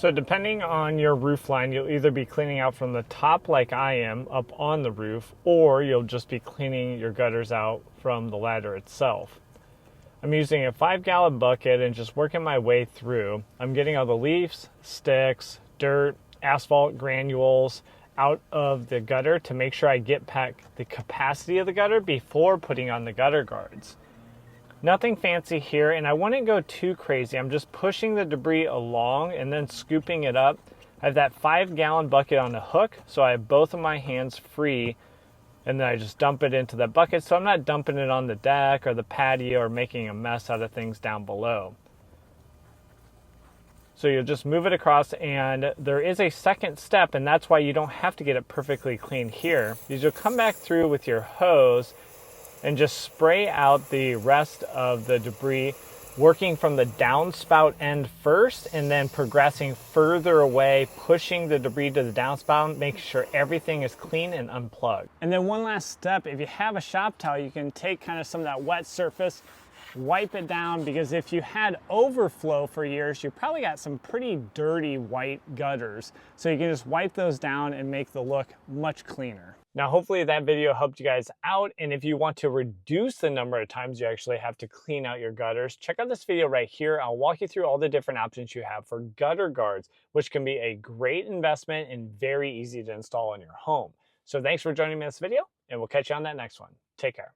So depending on your roof line, you'll either be cleaning out from the top like I am up on the roof, or you'll just be cleaning your gutters out from the ladder itself. I'm using a 5-gallon bucket and just working my way through. I'm getting all the leaves, sticks, dirt, asphalt granules out of the gutter to make sure I get back the capacity of the gutter before putting on the gutter guards. Nothing fancy here, and I wouldn't go too crazy. I'm just pushing the debris along and then scooping it up. I have that 5-gallon bucket on a hook, so I have both of my hands free, and then I just dump it into that bucket, so I'm not dumping it on the deck or the patio or making a mess out of things down below. So you'll just move it across, and there is a second step, and that's why you don't have to get it perfectly clean here. You'll come back through with your hose and just spray out the rest of the debris, working from the downspout end first and then progressing further away, pushing the debris to the downspout, making sure everything is clean and unplugged. And then one last step, if you have a shop towel, you can take kind of some of that wet surface, wipe it down, because if you had overflow for years, you probably got some pretty dirty white gutters. So you can just wipe those down and make the look much cleaner. Now, hopefully that video helped you guys out, and if you want to reduce the number of times you actually have to clean out your gutters, check out this video right here. I'll walk you through all the different options you have for gutter guards, which can be a great investment and very easy to install in your home. So thanks for joining me in this video, and we'll catch you on that next one. Take care.